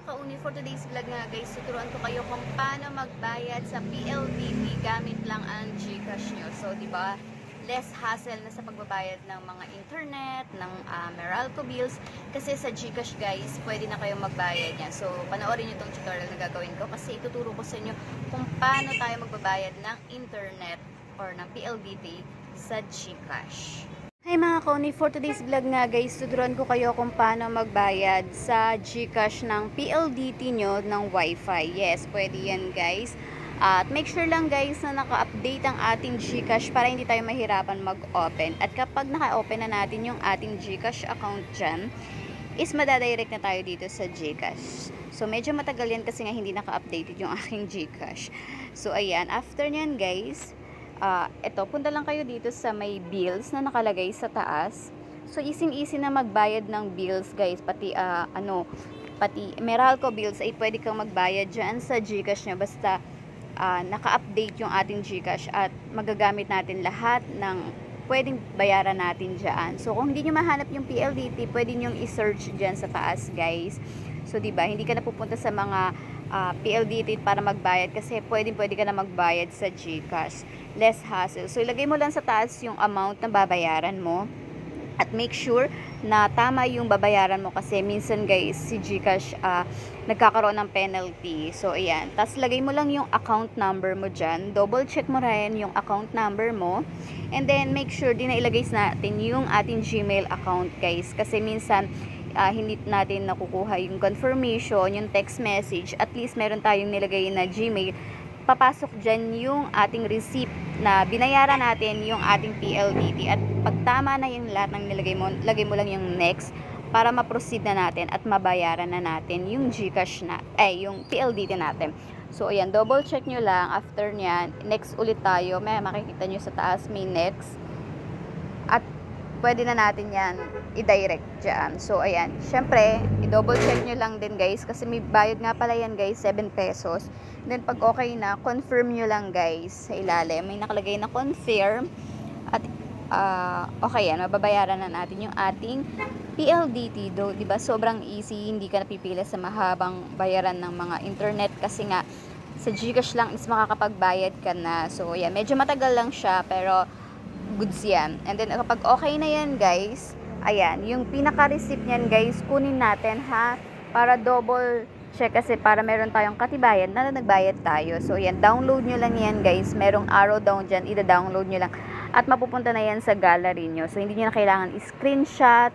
kauni, for today's vlog nga guys, tuturuan ko kayo kung paano magbayad sa PLDT gamit lang ang GCash nyo. So, di ba, less hassle na sa pagbabayad ng mga internet, ng Meralco bills. Kasi sa GCash guys, pwede na kayong magbayad yan. So, panoorin nyo itong tutorial na gagawin ko kasi ituturo ko sa inyo kung paano tayo magbabayad ng internet or ng PLDT sa GCash. Hi mga kauni, for today's vlog nga guys, tuturuan ko kayo kung paano magbayad sa GCash ng PLDT nyo ng Wi-Fi. Yes, pwede yan guys. At make sure lang guys na naka-update ang ating GCash para hindi tayo mahirapan mag-open. At kapag naka-open na natin yung ating GCash account dyan, is madadirect na tayo dito sa GCash. So medyo matagal yan kasi nga hindi naka-updated yung aking GCash. So ayan, after nyan guys, ito, punta lang kayo dito sa may bills na nakalagay sa taas. So, easy na magbayad ng bills, guys. Pati, pati Meralco bills ay pwede kang magbayad dyan sa GCash nyo. Basta, naka-update yung ating GCash at magagamit natin lahat ng pwedeng bayaran natin dyan. So, kung hindi nyo mahanap yung PLDT, pwede nyo i-search dyan sa taas, guys. So, diba, hindi ka na pupunta sa mga PLDT para magbayad kasi pwede ka na magbayad sa GCash. Less hassle. So, ilagay mo lang sa taas yung amount na babayaran mo at make sure na tama yung babayaran mo kasi minsan guys, si GCash nagkakaroon ng penalty. So, ayan. Tapos, lagay mo lang yung account number mo dyan. Double check mo rin yung account number mo. And then, make sure din na ilagay natin yung ating Gmail account guys. Kasi minsan, hindi natin nakukuha yung confirmation, yung text message, at least meron tayong nilagay na Gmail, papasok dyan yung ating receipt na binayaran natin yung ating PLDT. At pag tama na yung lahat ng nilagay mo, lagay mo lang yung next para ma-proceed na natin at mabayaran na natin yung GCash na, yung PLDT natin. So, ayan, double check nyo lang. After nyan, next ulit tayo. May makikita nyo sa taas, may next. At pwede na natin yan i-direct dyan. So, ayan. Siyempre, i-double check nyo lang din guys. Kasi may bayad nga pala yan guys, 7 pesos. Then, pag okay na, confirm nyo lang guys sa ilalim. May nakalagay na confirm. At, okay yan. Mababayaran na natin yung ating PLDT. Diba, sobrang easy. Hindi ka napipila sa mahabang bayaran ng mga internet. Kasi nga, sa GCash lang is makakapagbayad ka na. So, ayan. Medyo matagal lang siya. Pero, goods yan. And then, kapag okay na yan, guys, ayan, yung pinaka-receipt niyan, guys, kunin natin, ha? Para double check kasi para meron tayong katibayan na nagbayad tayo. So, ayan, download nyo lang yan, guys. Merong arrow down dyan, ida-download nyo lang. At mapupunta na yan sa gallery nyo. So, hindi nyo na kailangan i-screenshot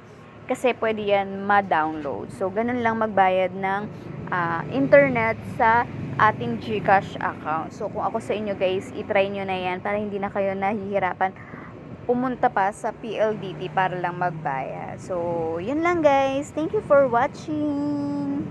kasi pwede yan ma-download. So, ganun lang magbayad ng internet sa ating GCash account. So, kung ako sa inyo, guys, itry nyo na yan para hindi na kayo nahihirapan pumunta pa sa PLDT para lang magbayad. So, yun lang guys. Thank you for watching.